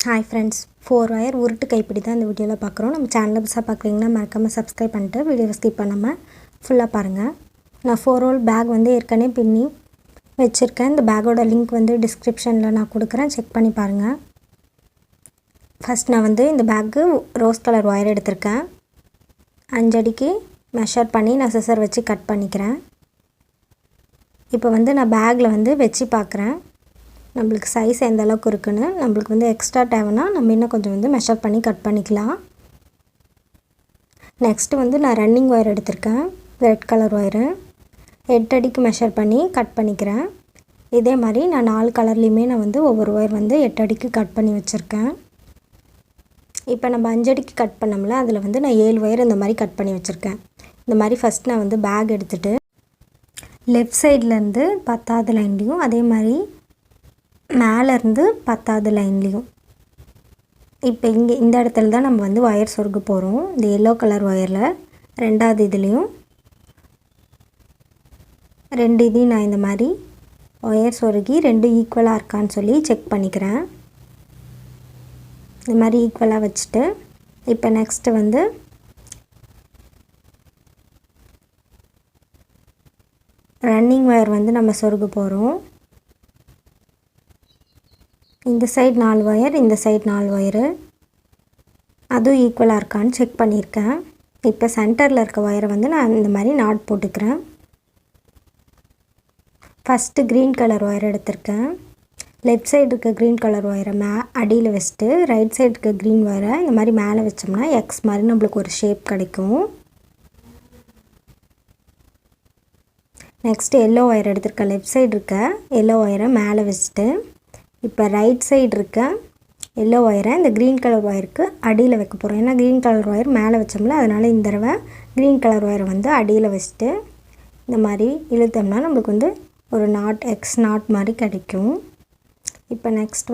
Hi friends, 4 wire உருட்டு கைப்பிடி தான் இந்த வீடியோவில் பார்க்குறோம். நம்ம சேனலில் புதுசாக பார்க்குறீங்கன்னா மறக்காமல் சப்ஸ்கிரைப் பண்ணிட்டு வீடியோவை ஸ்கிப் பண்ணாமல் ஃபுல்லாக பாருங்கள். நான் 4 ரோல் பேக் ஏற்கனவே பின்னி வச்சுருக்கேன். இந்த பேக்கோட லிங்க் டிஸ்கிரிப்ஷனில் நான் கொடுக்குறேன், செக் பண்ணி பாருங்கள். ஃபஸ்ட் நான் இந்த பேக்கு ரோஸ் கலர் ஒயர் எடுத்திருக்கேன். 5 அடிக்கு மெஷர் பண்ணி நான் சிசர் வச்சு கட் பண்ணிக்கிறேன். இப்போ நான் பேக்கில் வச்சு பார்க்குறேன் நம்மளுக்கு சைஸ் எந்த அளவுக்கு இருக்குன்னு. நம்மளுக்கு எக்ஸ்ட்ரா தேவைன்னா நம்ம இன்னும் கொஞ்சம் மெஷர் பண்ணி கட் பண்ணிக்கலாம். நெக்ஸ்ட்டு நான் ரன்னிங் ஒயர் எடுத்திருக்கேன், ரெட் கலர் ஒயரு. 8 அடிக்கு மெஷர் பண்ணி கட் பண்ணிக்கிறேன். இதே மாதிரி நான் 4 கலர்லேயுமே நான் ஒவ்வொரு ஒயர் 8 அடிக்கு கட் பண்ணி வச்சுருக்கேன். இப்போ நம்ம 5 அடிக்கு கட் பண்ணோம்ல, அதில் நான் 7 ஒயர் இந்த மாதிரி கட் பண்ணி வச்சுருக்கேன். இந்த மாதிரி ஃபஸ்ட் நான் பேக் எடுத்துகிட்டு லெஃப்ட் சைட்லேருந்து 10வது லைன்லேயும் அதே மாதிரி மேலேருந்து 10வது லைன்லேயும் இப்போ இந்த இடத்துல தான் நம்ம ஒயர் சொருக போகிறோம். இந்த எல்லோ கலர் ஒயரில் 2வது இதுலேயும் 2 இதையும் நான் இந்த மாதிரி ஒயர் சொருகி 2 ஈக்குவலாக இருக்கான்னு சொல்லி செக் பண்ணிக்கிறேன். இந்த மாதிரி ஈக்குவலாக வச்சுட்டு இப்போ நெக்ஸ்ட்டு ரன்னிங் ஒயர் நம்ம சொருக போகிறோம். இந்த சைடு 4 ஒயர், இந்த சைடு 4 ஒயரு, அதுவும் ஈக்குவலாக இருக்கான்னு செக் பண்ணியிருக்கேன். இப்போ சென்டரில் இருக்க ஒயரை நான் இந்த மாதிரி நாட் போட்டுக்கிறேன். ஃபஸ்ட்டு க்ரீன் கலர் ஒயர் எடுத்திருக்கேன். லெஃப்ட் சைடு இருக்க க்ரீன் கலர் ஒயரை அடியில் வச்சுட்டு ரைட் சைடு இருக்க க்ரீன் ஒயரை இந்த மாதிரி மேலே வச்சோம்னா எக்ஸ் மாதிரி நம்மளுக்கு ஒரு ஷேப் கிடைக்கும். நெக்ஸ்ட்டு எல்லோ ஒயர் எடுத்திருக்கேன். லெஃப்ட் சைடு இருக்க எல்லோ ஒயரை மேலே வச்சுட்டு இப்போ ரைட் சைடு இருக்க எல்லோ ஒயரை இந்த க்ரீன் கலர் ஒயருக்கு அடியில் வைக்க போகிறோம். ஏன்னா க்ரீன் கலர் ஒயர் மேலே வச்சோம்ல, அதனால் இந்த தடவை க்ரீன் கலர் ஒயரை அடியில் வச்சுட்டு இந்த மாதிரி இழுத்தோம்னா நம்மளுக்கு ஒரு நாட் எக்ஸ் நாட் மாதிரி கிடைக்கும். இப்போ நெக்ஸ்ட்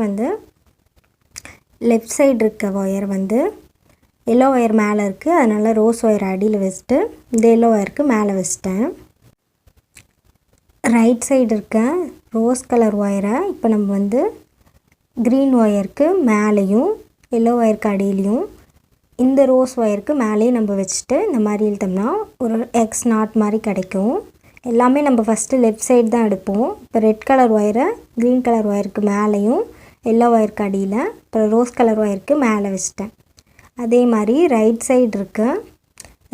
லெஃப்ட் சைடு இருக்க ஒயர் எல்லோ ஒயர் மேலே இருக்குது, அதனால் ரோஸ் ஒயர் அடியில் வச்சுட்டு இந்த எல்லோ ஒயருக்கு மேலே வச்சிட்டேன். ரைட் சைடு இருக்க ரோஸ் கலர் ஒயரை இப்போ நம்ம க்ரீன் ஒயருக்கு மேலேயும் எல்லோ ஒயருக்கு அடியிலையும் இந்த ரோஸ் ஒயருக்கு மேலேயும் நம்ம வச்சுட்டு இந்த மாதிரி இழுத்தோம்னா ஒரு எக்ஸ் நாட் மாதிரி கிடைக்கும். எல்லாமே நம்ம ஃபஸ்ட்டு லெஃப்ட் சைடு தான் எடுப்போம். இப்போ ரெட் கலர் ஒயரை க்ரீன் கலர் ஒயருக்கு மேலேயும் எல்லோ ஒயருக்கு அடியில் அப்புறம் ரோஸ் கலர் ஒயருக்கு மேலே வச்சுட்டேன். அதே மாதிரி ரைட் சைடு இருக்க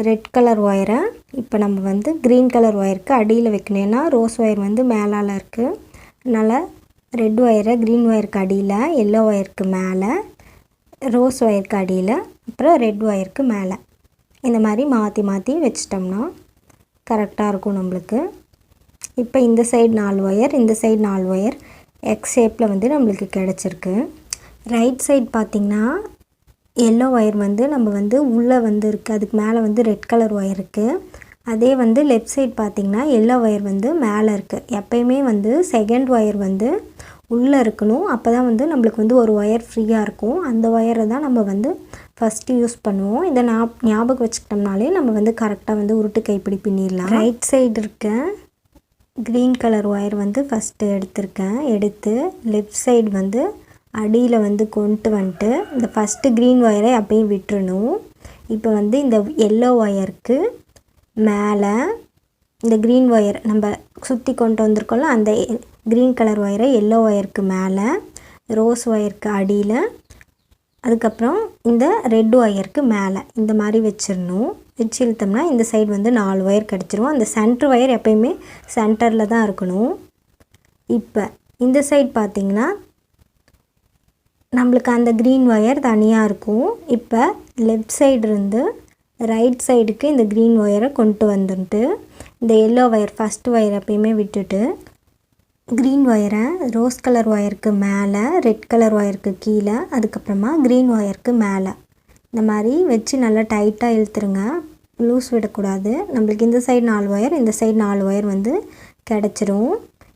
ரெட் கலர் ஒயரை இப்போ நம்ம க்ரீன் கலர் ஒயருக்கு அடியில் வைக்கணும். ஏன்னா ரோஸ் ஒயர் மேலால் இருக்குது, அதனால் ரெட் ஒயரை க்ரீன் ஒயருக்கு அடியில், எல்லோ ஒயருக்கு மேலே, ரோஸ் ஒயருக்கு அடியில், அப்புறம் ரெட் ஒயருக்கு மேலே இந்த மாதிரி மாற்றி மாற்றி வச்சிட்டோம்னா கரெக்டாக இருக்கும் நம்மளுக்கு. இப்போ இந்த சைடு 4 ஒயர், இந்த சைடு 4 ஒயர் எக்ஸ் ஷேப்பில் நம்மளுக்கு கிடச்சிருக்கு. ரைட் சைடு பார்த்திங்கன்னா எல்லோ ஒயர் நம்ம உள்ளே இருக்குது, அதுக்கு மேலே ரெட் கலர் ஒயர் இருக்குது. அதே லெஃப்ட் சைடு பார்த்திங்கன்னா எல்லோ ஒயர் மேலே இருக்குது. எப்பயுமே செகண்ட் ஒயர் உள்ளே இருக்கணும். அப்போ தான் நம்மளுக்கு ஒரு ஒயர் ஃப்ரீயாக இருக்கும். அந்த ஒயரை தான் நம்ம ஃபஸ்ட்டு யூஸ் பண்ணுவோம். இதை ஞாபகம் வச்சுக்கிட்டோம்னாலே நம்ம கரெக்டாக உருட்டு கைப்பிடி பின்னிடலாம். ரைட் சைடு இருக்க க்ரீன் கலர் ஒயர் ஃபஸ்ட்டு எடுத்திருக்கேன். எடுத்து லெஃப்ட் சைடு அடியில் கொண்டு வந்துட்டு இந்த ஃபஸ்ட்டு க்ரீன் ஒயரை அப்பயும் விட்டுறணும். இப்போ இந்த எல்லோ ஒயருக்கு மேலே இந்த க்ரீன் ஒயர் நம்ம சுற்றி கொண்டு வந்திருக்கோம்ல, அந்த க்ரீன் கலர் ஒயரை எல்லோ ஒயருக்கு மேலே, ரோஸ் ஒயருக்கு அடியில், அதுக்கப்புறம் இந்த ரெட் ஒயருக்கு மேலே இந்த மாதிரி வச்சிடணும். வச்சு இழுத்தோம்னா இந்த சைடு 4 ஒயர் கிடச்சிரும். அந்த சென்ட்ரு ஒயர் எப்பயுமே சென்டரில் தான் இருக்கணும். இப்போ இந்த சைடு பார்த்திங்கன்னா நம்மளுக்கு அந்த க்ரீன் ஒயர் தனியாக இருக்கும். இப்போ லெஃப்ட் சைடு இருந்து ரைட் சைடுக்கு இந்த க்ரீன் ஒயரை கொண்டு வந்துட்டு இந்த எல்லோ ஒயர் ஃபஸ்ட்டு ஒயர் எப்பயுமே விட்டுட்டு க்ரீன் ஒயரை ரோஸ் கலர் ஒயருக்கு மேலே, ரெட் கலர் ஒயருக்கு கீழே, அதுக்கப்புறமா க்ரீன் ஒயருக்கு மேலே இந்த மாதிரி வச்சு நல்லா டைட்டாக இழுத்துருங்க, லூஸ் விடக்கூடாது. நம்மளுக்கு இந்த சைடு 4 ஒயர், இந்த சைடு 4 ஒயர் கிடச்சிரும்.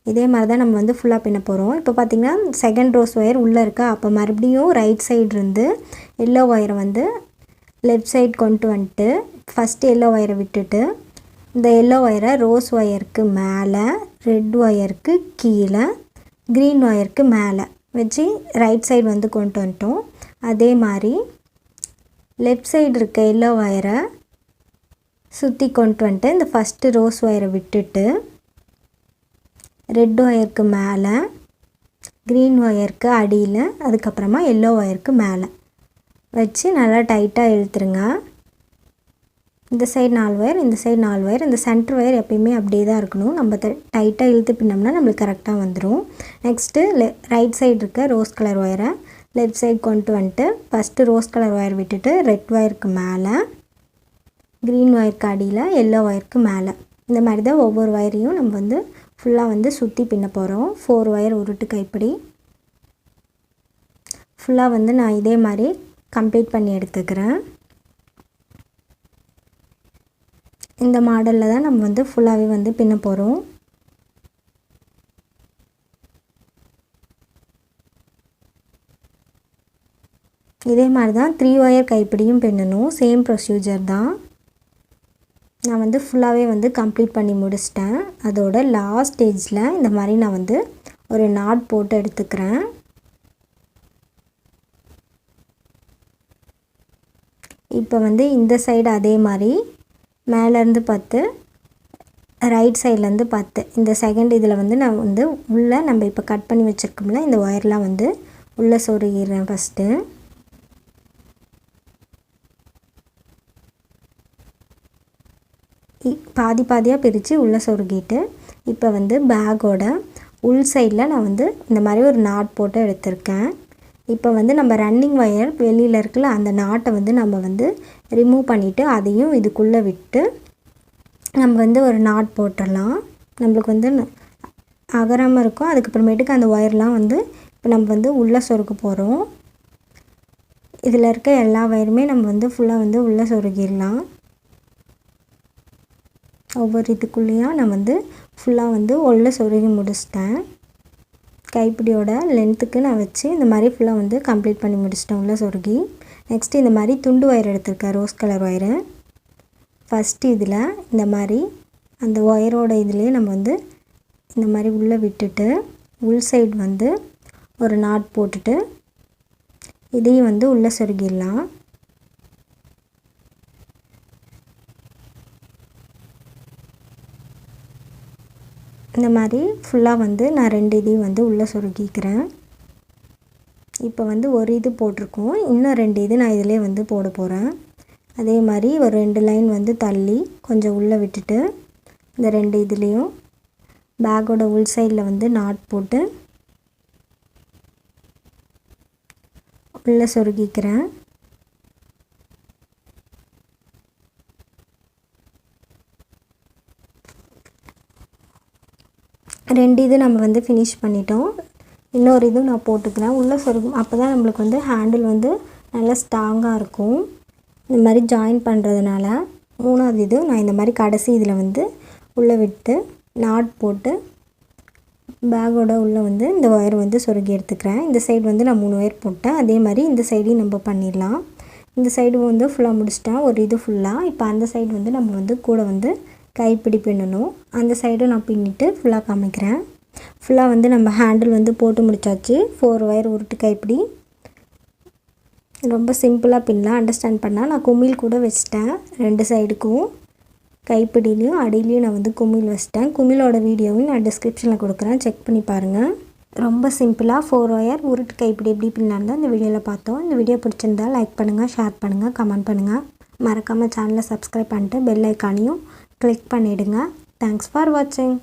இதே மாதிரி தான் நம்ம ஃபுல்லாக பின்ன போகிறோம். இப்போ பார்த்திங்கன்னா செகண்ட் ரோஸ் ஒயர் உள்ளே இருக்கா, அப்போ மறுபடியும் ரைட் சைடு இருந்து எல்லோ ஒயரை லெஃப்ட் சைடு கொண்டு வந்துட்டு ஃபஸ்ட்டு எல்லோ ஒயரை விட்டுட்டு இந்த எல்லோ ஒயரை ரோஸ் ஒயருக்கு மேலே, ரெட் ஒயருக்கு கீழே, க்ரீன் ஒயருக்கு மேலே வச்சு ரைட் சைடு வந்து கொண்டு வந்துட்டோம். அதே மாதிரி லெஃப்ட் சைடு இருக்க எல்லோ ஒயரை சுற்றி கொண்டு வந்துட்டு இந்த ஃபஸ்ட்டு ரோஸ் ஒயரை விட்டுட்டு ரெட் ஒயருக்கு மேலே, க்ரீன் ஒயருக்கு அடியில், அதுக்கப்புறமா எல்லோ ஒயருக்கு மேலே வச்சு நல்லா டைட்டாக இழுத்துருங்க. இந்த சைடு 4 ஒயர், இந்த சைடு 4 ஒயர். இந்த சென்டர் ஒயர் எப்பயுமே அப்படியே தான் இருக்கணும். நம்ம டைட்டாக இழுத்து பின்னோம்னா நம்மளுக்கு கரெக்டாக வந்துடும். நெக்ஸ்ட்டு ரைட் சைடு இருக்க ரோஸ் கலர் ஒயரை லெஃப்ட் சைடு கொண்டு வந்துட்டு ஃபஸ்ட்டு ரோஸ் கலர் ஒயர் விட்டுட்டு ரெட் ஒயருக்கு மேலே, க்ரீன் ஒயருக்கு அடியில், எல்லோ ஒயருக்கு மேலே, இந்த மாதிரி தான் ஒவ்வொரு ஒயரையும் நம்ம வந்து ஃபுல்லாக வந்து சுற்றி பின்ன போகிறோம். 4 ஒயர் உருட்டு கைப்பிடி ஃபுல்லாக வந்து நான் இதே மாதிரி கம்ப்ளீட் பண்ணி எடுத்துக்கிறேன். இந்த மாடலில் தான் நம்ம வந்து ஃபுல்லாகவே வந்து பின்ன போகிறோம். இதே மாதிரி தான் 3 ஒயர் கைப்பிடியும் பின்னணும். சேம் ப்ரொசீஜர் தான். நான் வந்து ஃபுல்லாகவே வந்து கம்ப்ளீட் பண்ணி முடிச்சிட்டேன். அதோட லாஸ்ட் ஸ்டேஜில் இந்த மாதிரி நான் வந்து ஒரு நாட் போட்டு எடுத்துக்கிறேன். இப்போ வந்து இந்த சைடு அதே மாதிரி மேலேருந்து 10, ரைட் சைட்லேருந்து 10, இந்த செகண்ட் இதில் வந்து நான் வந்து உள்ளே நம்ம இப்போ கட் பண்ணி வச்சுருக்கோம்ல இந்த ஒயர்லாம் வந்து உள்ளே சொருகிடுறேன். ஃபஸ்ட்டு பாதி பாதியாக பிரித்து உள்ளே சொருகிட்டு இப்போ வந்து பேக்கோட உள் சைடில் நான் வந்து இந்த மாதிரி ஒரு நாட் போட்டு எடுத்திருக்கேன். இப்போ வந்து நம்ம ரன்னிங் ஒயர் வெளியில் இருக்குல்ல அந்த நாட்டை வந்து நம்ம வந்து ரிமூவ் பண்ணிவிட்டு அதையும் இதுக்குள்ளே விட்டு நம்ம வந்து ஒரு நாட் போட்டுடலாம். நம்மளுக்கு வந்து அகராமல் இருக்கும். அதுக்கப்புறமேட்டுக்கு அந்த ஒயர்லாம் வந்து இப்போ நம்ம வந்து உள்ளே சொருக போகிறோம். இதில் இருக்க எல்லா ஒயருமே நம்ம வந்து ஃபுல்லாக வந்து உள்ளே சொருகிடலாம். ஒவ்வொரு இதுக்குள்ளேயும் நான் வந்து ஃபுல்லாக வந்து உள்ளே சொருகி முடிச்சிட்டேன். கைப்பிடியோட லென்த்துக்கு நான் வச்சு இந்த மாதிரி ஃபுல்லாக வந்து கம்ப்ளீட் பண்ணி முடிச்சிட்டேன் உள்ளே சொருகி. நெக்ஸ்ட்டு இந்த மாதிரி துண்டு ஒயர் எடுத்திருக்கேன், ரோஸ் கலர் ஒயரு. ஃபஸ்ட்டு இதில் இந்த மாதிரி அந்த ஒயரோட இதுலேயே நம்ம வந்து இந்த மாதிரி உள்ளே விட்டுட்டு உள் சைடு வந்து ஒரு நாட் போட்டுட்டு இதையும் வந்து உள்ளே சொருகிடலாம். இந்த மாதிரி ஃபுல்லாக வந்து நான் 2 இதையும் வந்து உள்ளே சொருகிக்கிறேன். இப்போ வந்து ஒரு இது போட்டிருக்கோம், இன்னும் 2 இது நான் இதிலே வந்து போட போகிறேன். அதே மாதிரி ஒரு 2 லைன் வந்து தள்ளி கொஞ்சம் உள்ளே விட்டுட்டு இந்த 2 இதுலேயும் பேக்கோட உள் சைடில் வந்து நாட் போட்டு உள்ளே சொருகிக்கிறேன். ரெண்டு இது நம்ம வந்து ஃபினிஷ் பண்ணிட்டோம். இன்னொரு இதுவும் நான் போட்டுக்கிறேன் உள்ளே சொருகும். அப்போ தான் நம்மளுக்கு வந்து ஹேண்டில் வந்து நல்லா ஸ்ட்ராங்காக இருக்கும். இந்த மாதிரி ஜாயின் பண்ணுறதுனால 3வது இது நான் இந்த மாதிரி கடைசி இதில் வந்து உள்ளே விட்டு நாட் போட்டு பேக்கோட உள்ளே வந்து இந்த ஒயர் வந்து சொருகி எடுத்துக்கிறேன். இந்த சைடு வந்து நான் 3 ஒயர் போட்டேன். அதே மாதிரி இந்த சைடையும் நம்ம பண்ணிடலாம். இந்த சைடு வந்து ஃபுல்லாக முடிச்சிட்டேன் ஒரு இது ஃபுல்லாக. இப்போ அந்த சைடு வந்து நம்ம வந்து கூட வந்து கைப்பிடி பின்னணும். அந்த சைடும் நான் பின்னிட்டு ஃபுல்லாக காமிக்கிறேன். ஃபுல்லாக வந்து நம்ம ஹேண்டில் வந்து போட்டு முடிச்சாச்சு. 4 ஒயர் உருட்டு கைப்பிடி ரொம்ப சிம்பிளாக பின்னலாம். அண்டர்ஸ்டாண்ட் பண்ணால் நான் குமிழ் கூட வச்சிட்டேன். 2 சைடுக்கும் கைப்பிடிலையும் அடியிலையும் நான் வந்து குமிழ் வச்சிட்டேன். குமிழோட வீடியோவும் நான் டிஸ்கிரிப்ஷனில் கொடுக்குறேன், செக் பண்ணி பாருங்கள். ரொம்ப சிம்பிளாக 4 ஒயர் உருட்டு கைப்பிடி எப்படி பின்னலான்னு தான் இந்த வீடியோவில் பார்த்தோம். இந்த வீடியோ பிடிச்சிருந்தா லைக் பண்ணுங்கள், ஷேர் பண்ணுங்கள், கமெண்ட் பண்ணுங்கள். மறக்காமல் சேனலை சப்ஸ்கிரைப் பண்ணிட்டு பெல் ஐக்கானையும் கிளிக் பண்ணிவிடுங்க. தேங்க்ஸ் ஃபார் வாட்சிங்.